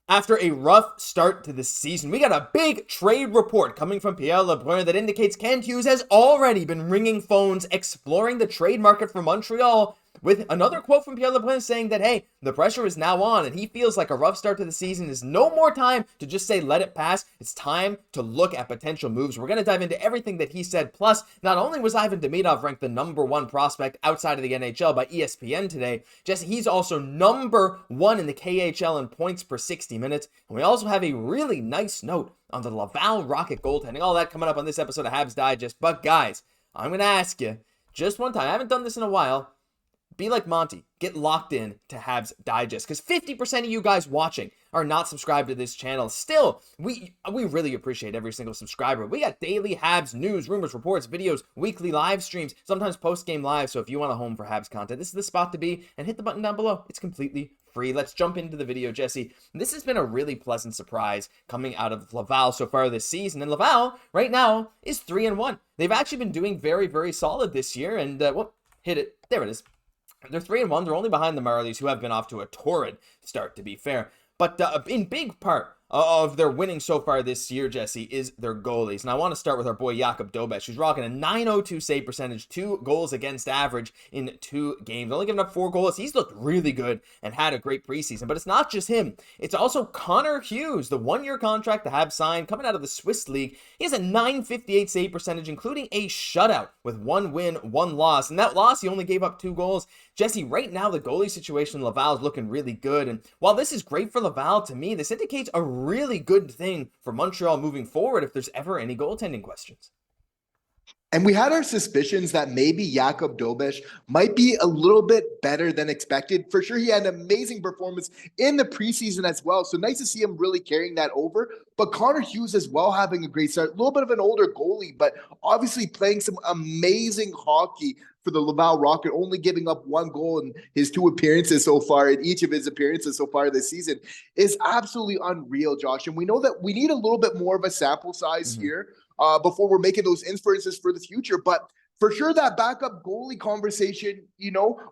After a rough start to the season, we got a big trade report coming from Pierre LeBrun that indicates Kent Hughes has already been ringing phones exploring the trade market for Montreal, with another quote from Pierre LeBrun saying that, hey, the pressure is now on, and he feels like a rough start to the season is no more time to just say let it pass. It's time to look at potential moves. We're going to dive into everything that he said. Plus, not only was Ivan Demidov ranked the #1 prospect outside of the NHL by ESPN today, Jesse, he's also #1 in the KHL in points per 60 minutes. And we also have a really nice note on the Laval Rocket goaltending. All that coming up on this episode of Habs Digest. But guys, I'm going to ask you just one time. I haven't done this in a while. Be like Monty, get locked in to Habs Digest, because 50% of you guys watching are not subscribed to this channel. Still, we really appreciate every single subscriber. We got daily Habs news, rumors, reports, videos, weekly live streams, sometimes post-game live. So if you want a home for Habs content, this is the spot to be, and hit the button down below. It's completely free. Let's jump into the video, Jesse. This has been a really pleasant surprise coming out of Laval so far this season, and Laval right now is 3-1. They've actually been doing very, very solid this year, and hit it. There it is. They're 3-1. They're only behind the Marlies, who have been off to a torrid start, to be fair. But in big part of their winning so far this year, Jesse, is their goalies. And I want to start with our boy Jakub Dobeš, who's rocking a .902 save percentage, 2 goals against average in 2 games. Only giving up 4 goals. He's looked really good and had a great preseason. But it's not just him. It's also Connor Hughes, the 1-year contract the Habs signed, coming out of the Swiss League. He has a .958 save percentage, including a shutout with 1 win, 1 loss. And that loss, he only gave up 2 goals. Jesse, right now, the goalie situation in Laval is looking really good. And while this is great for Laval, to me, this indicates a really good thing for Montreal moving forward if there's ever any goaltending questions. And we had our suspicions that maybe Jakub Dobeš might be a little bit better than expected. For sure, he had an amazing performance in the preseason as well. So nice to see him really carrying that over. But Connor Hughes as well having a great start. A little bit of an older goalie, but obviously playing some amazing hockey for the Laval Rocket, only giving up 1 goal in his 2 appearances so far, in each of his appearances so far this season, is absolutely unreal, Josh. And we know that we need a little bit more of a sample size here before we're making those inferences for the future. But for sure, that backup goalie conversation,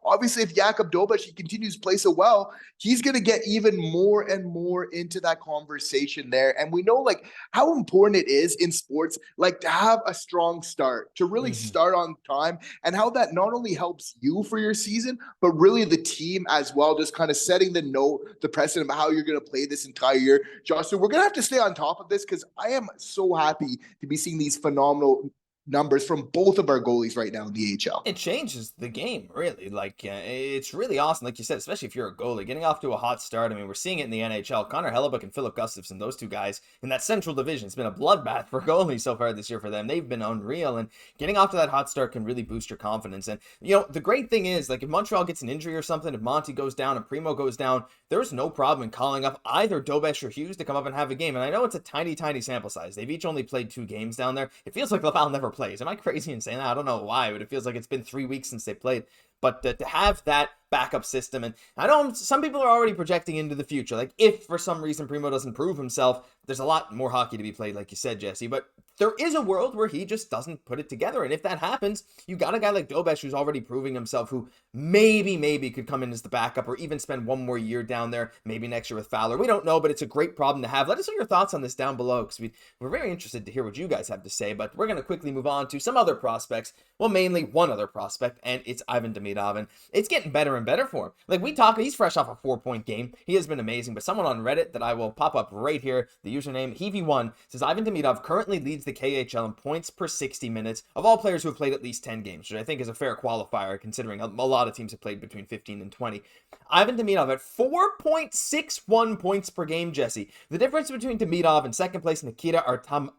obviously if Jakub Dobeš, he continues to play so well, he's going to get even more and more into that conversation there. And we know how important it is in sports, to have a strong start, to really start on time, and how that not only helps you for your season, but really the team as well, just kind of setting the precedent of how you're going to play this entire year. Josh, so we're going to have to stay on top of this, because I am so happy to be seeing these phenomenal numbers from both of our goalies right now in the AHL. It changes the game, really. It's really awesome, like you said, especially if you're a goalie. Getting off to a hot start, I mean, we're seeing it in the NHL. Connor Hellebuyck and Filip Gustafsson, those 2 guys in that central division, it's been a bloodbath for goalies so far this year for them. They've been unreal, and getting off to that hot start can really boost your confidence. And, the great thing is, if Montreal gets an injury or something, if Monty goes down and Primeau goes down, there's no problem in calling up either Dobeš or Hughes to come up and have a game. And I know it's a tiny, tiny sample size. They've each only played 2 games down there. It feels like Laval never plays. Am I crazy in saying that? I don't know why, but it feels like it's been 3 weeks since they played. But to have that backup system, and I know some people are already projecting into the future, if for some reason Primeau doesn't prove himself, there's a lot more hockey to be played, like you said, Jesse, but there is a world where he just doesn't put it together, and if that happens, you got a guy like Dobeš who's already proving himself, who maybe could come in as the backup, or even spend 1 more year down there, maybe next year with Fowler. We don't know, but it's a great problem to have. Let us know your thoughts on this down below, because we're very interested to hear what you guys have to say, but we're going to quickly move on to some other prospects, well, mainly one other prospect, and it's Ivan Demidov, and it's getting better and better for him. He's fresh off a 4-point game. He has been amazing, but someone on Reddit that I will pop up right here, the username Heavy1, says Ivan Demidov currently leads the KHL in points per 60 minutes of all players who have played at least 10 games, which I think is a fair qualifier considering a lot of teams have played between 15 and 20. Ivan Demidov at 4.61 points per game, Jesse. The difference between Demidov and second place Nikita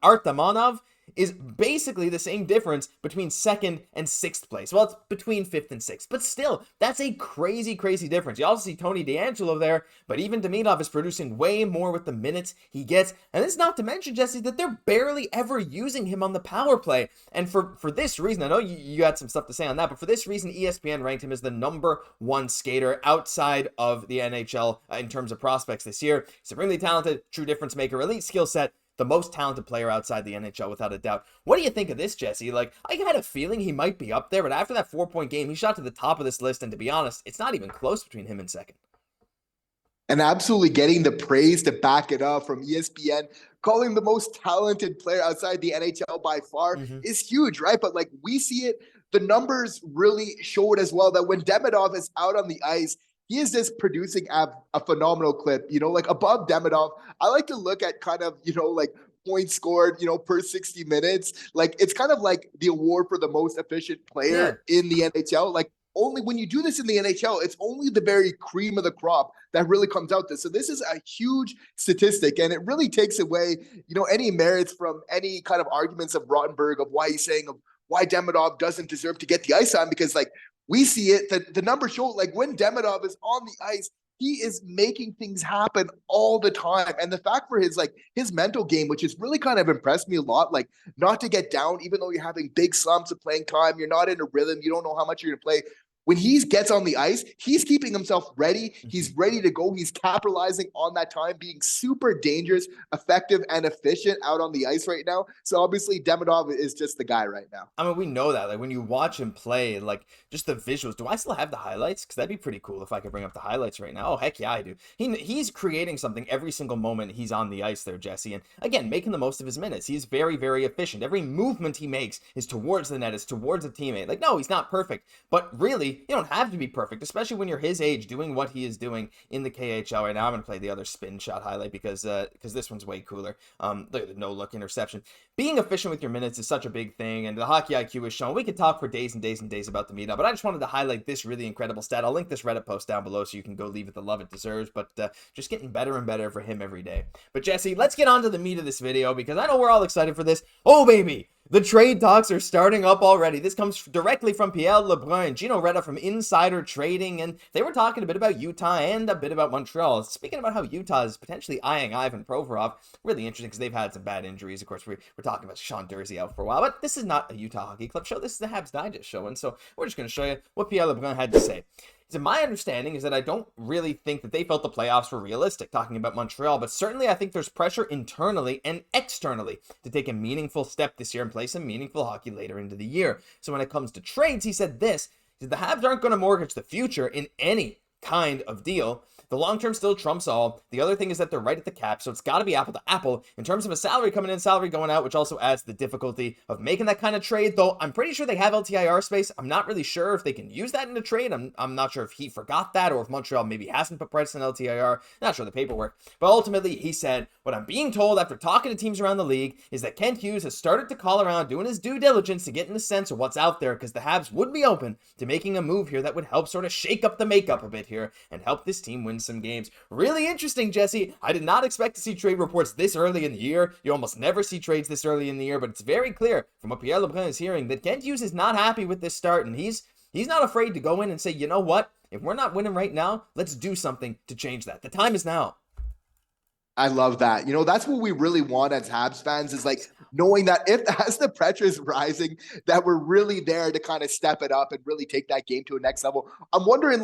Artamonov is basically the same difference between 2nd and 6th place. Well, it's between 5th and 6th, but still, that's a crazy difference. You also see Tony DeAngelo there, but even Demidov is producing way more with the minutes he gets, and it's not to mention, Jesse, that they're barely ever using him on the power play, and for this reason, I know you had some stuff to say on that, but for this reason, ESPN ranked him as the #1 skater outside of the NHL in terms of prospects this year. Supremely talented, true difference maker, elite skill set, the most talented player outside the NHL, without a doubt. What do you think of this, Jesse? I had a feeling he might be up there, but after that 4-point game, he shot to the top of this list, and to be honest, it's not even close between him and second. And absolutely getting the praise to back it up from ESPN, calling the most talented player outside the NHL by far is huge, right? But like we see it, the numbers really show it as well that when Demidov is out on the ice, he is just producing a phenomenal clip, like above Demidov. I like to look at kind of, like points scored, per 60 minutes. Like it's kind of like the award for the most efficient player in the NHL. Like only when you do this in the NHL, it's only the very cream of the crop that really comes out this. So this is a huge statistic, and it really takes away, any merits from any kind of arguments of Rottenberg of why he's saying of why Demidov doesn't deserve to get the ice on, because like we see it, that the numbers show like when Demidov is on the ice, he is making things happen all the time. And the fact for his mental game, which has really kind of impressed me a lot, like not to get down, even though you're having big slumps of playing time, you're not in a rhythm, you don't know how much you're going to play. When he gets on the ice, he's keeping himself ready. He's ready to go. He's capitalizing on that time, being super dangerous, effective, and efficient out on the ice right now. So obviously, Demidov is just the guy right now. I mean, we know that. Like when you watch him play, like just the visuals. Do I still have the highlights? Because that'd be pretty cool if I could bring up the highlights right now. Oh heck yeah, I do. He's creating something every single moment he's on the ice there, Jesse. And again, making the most of his minutes. He's very, very efficient. Every movement he makes is towards the net, is towards a teammate. Like no, he's not perfect, but really, you don't have to be perfect, especially when you're his age, doing what he is doing in the KHL right now. I'm gonna play the other spin shot highlight because this one's way cooler. Look at the no look interception. Being efficient with your minutes is such a big thing, and the hockey IQ is shown. We could talk for days and days and days about the meetup, but I just wanted to highlight this really incredible stat. I'll link this Reddit post down below so you can go leave it the love it deserves, but just getting better and better for him every day. But Jesse, let's get on to the meat of this video because I know we're all excited for this. Oh baby! The trade talks are starting up already. This comes directly from Pierre Lebrun and Gino Reda from Insider Trading, and they were talking a bit about Utah and a bit about Montreal. Speaking about how Utah is potentially eyeing Ivan Provorov, really interesting because they've had some bad injuries. Of course, we're talking about Sean Dursey out for a while, but this is not a Utah Hockey Club show. This is the Habs Digest show, and so we're just going to show you what Pierre Lebrun had to say. So my understanding is that I don't really think that they felt the playoffs were realistic, talking about Montreal, but certainly I think there's pressure internally and externally to take a meaningful step this year and play some meaningful hockey later into the year. So when it comes to trades, he said this, the Habs aren't going to mortgage the future in any kind of deal. The long-term still trumps all. The other thing is that they're right at the cap, so it's got to be apple to apple in terms of a salary coming in, salary going out, which also adds the difficulty of making that kind of trade, though I'm pretty sure they have LTIR space. I'm not really sure if they can use that in a trade. I'm not sure if he forgot that or if Montreal maybe hasn't put price on LTIR. Not sure the paperwork. But ultimately, he said, what I'm being told after talking to teams around the league is that Kent Hughes has started to call around doing his due diligence to get in the sense of what's out there because the Habs would be open to making a move here that would help sort of shake up the makeup a bit here and help this team win some games. Really interesting, Jesse. I did not expect to see trade reports this early in the year. You almost never see trades this early in the year, but it's very clear from what Pierre Lebrun is hearing that Kent Hughes is not happy with this start, and he's not afraid to go in and say, you know what? If we're not winning right now, let's do something to change that. The time is now. I love that. That's what we really want as Habs fans is like knowing that as the pressure is rising, that we're really there to kind of step it up and really take that game to a next level. I'm wondering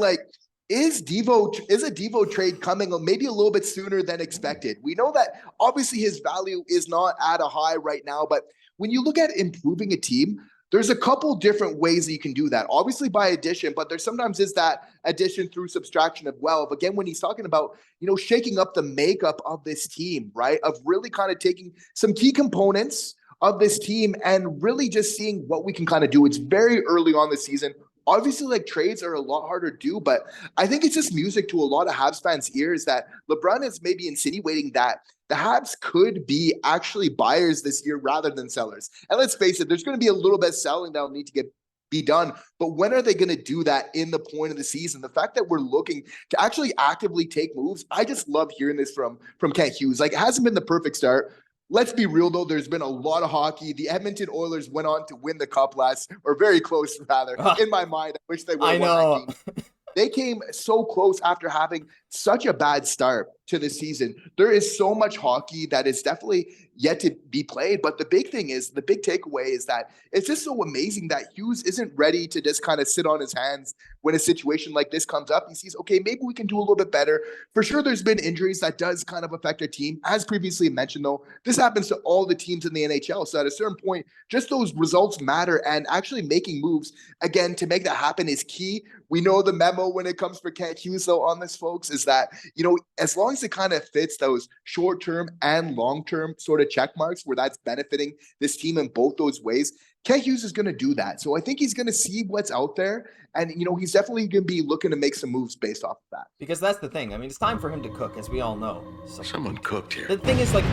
is a Devo trade coming maybe a little bit sooner than expected? We know that obviously his value is not at a high right now, but when you look at improving a team, there's a couple different ways that you can do that. Obviously by addition, but there sometimes is that addition through subtraction as well. But again, when he's talking about, shaking up the makeup of this team, right? Of really kind of taking some key components of this team and really just seeing what we can kind of do. It's very early on this season. Obviously, trades are a lot harder to do, but I think it's just music to a lot of Habs fans' ears that LeBron is maybe insinuating that the Habs could be actually buyers this year rather than sellers. And let's face it, there's going to be a little bit of selling that will need to be done. But when are they going to do that in the point of the season? The fact that we're looking to actually actively take moves, I just love hearing this from Kent Hughes. It hasn't been the perfect start. Let's be real, though. There's been a lot of hockey. The Edmonton Oilers went on to win the cup or very close, rather. In my mind, I wish they would have won that game. They came so close after having such a bad start to the season. There is so much hockey that is definitely yet to be played. But the big takeaway is that it's just so amazing that Hughes isn't ready to just kind of sit on his hands when a situation like this comes up. He sees, okay, maybe we can do a little bit better. For sure, there's been injuries that does kind of affect our team. As previously mentioned, though, this happens to all the teams in the NHL. So at a certain point, just those results matter, and actually making moves, again, to make that happen is key. We know the memo when it comes for Kent Hughes, though, on this, folks, is is that, you know, as long as it kind of fits those short-term and long-term sort of check marks where that's benefiting this team in both those ways, Kent Hughes is going to do that. So I think he's going to see what's out there. And, you know, he's definitely going to be looking to make some moves based off of that. Because that's the thing. I mean, it's time for him to cook, as we all know. So Someone cooked here. the thing is, like,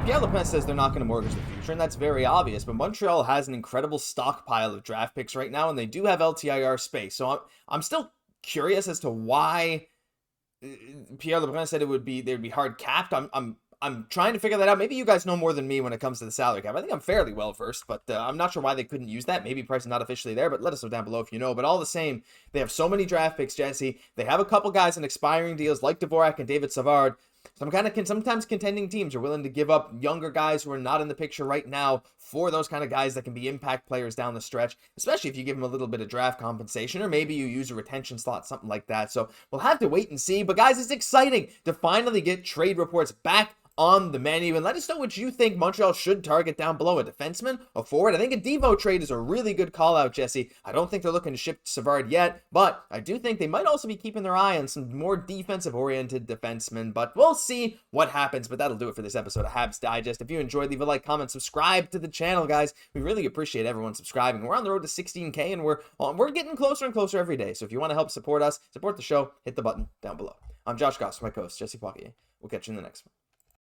Pierre Lepin says they're not going to mortgage the future, and that's very obvious. But Montreal has an incredible stockpile of draft picks right now, and they do have LTIR space. So I'm still curious as to why Pierre Lepin said they'd be hard capped. I'm trying to figure that out. Maybe you guys know more than me when it comes to the salary cap. I think I'm fairly well versed, but I'm not sure why they couldn't use that. Maybe price is not officially there, but let us know down below if you know. But all the same, they have so many draft picks, Jesse. They have a couple guys in expiring deals like Dvorak and David Savard. Sometimes contending teams are willing to give up younger guys who are not in the picture right now for those kind of guys that can be impact players down the stretch, especially if you give them a little bit of draft compensation, or maybe you use a retention slot, something like that. So we'll have to wait and see. But guys, it's exciting to finally get trade reports back on the menu, and let us know what you think Montreal should target down below. A defenseman, a forward. I think a Devo trade is a really good call out, Jesse. I don't think they're looking to ship Savard yet, but I do think they might also be keeping their eye on some more defensive oriented defensemen, but we'll see what happens. But that'll do it for this episode of Habs Digest. If you enjoyed, leave a like, comment, subscribe to the channel, guys. We really appreciate everyone subscribing. We're on the road to 16K, and we're getting closer and closer every day. So if you want to help support us, support the show, hit the button down below. I'm Josh Gosse, my co-host Jesse Poirier. We'll catch you in the next one.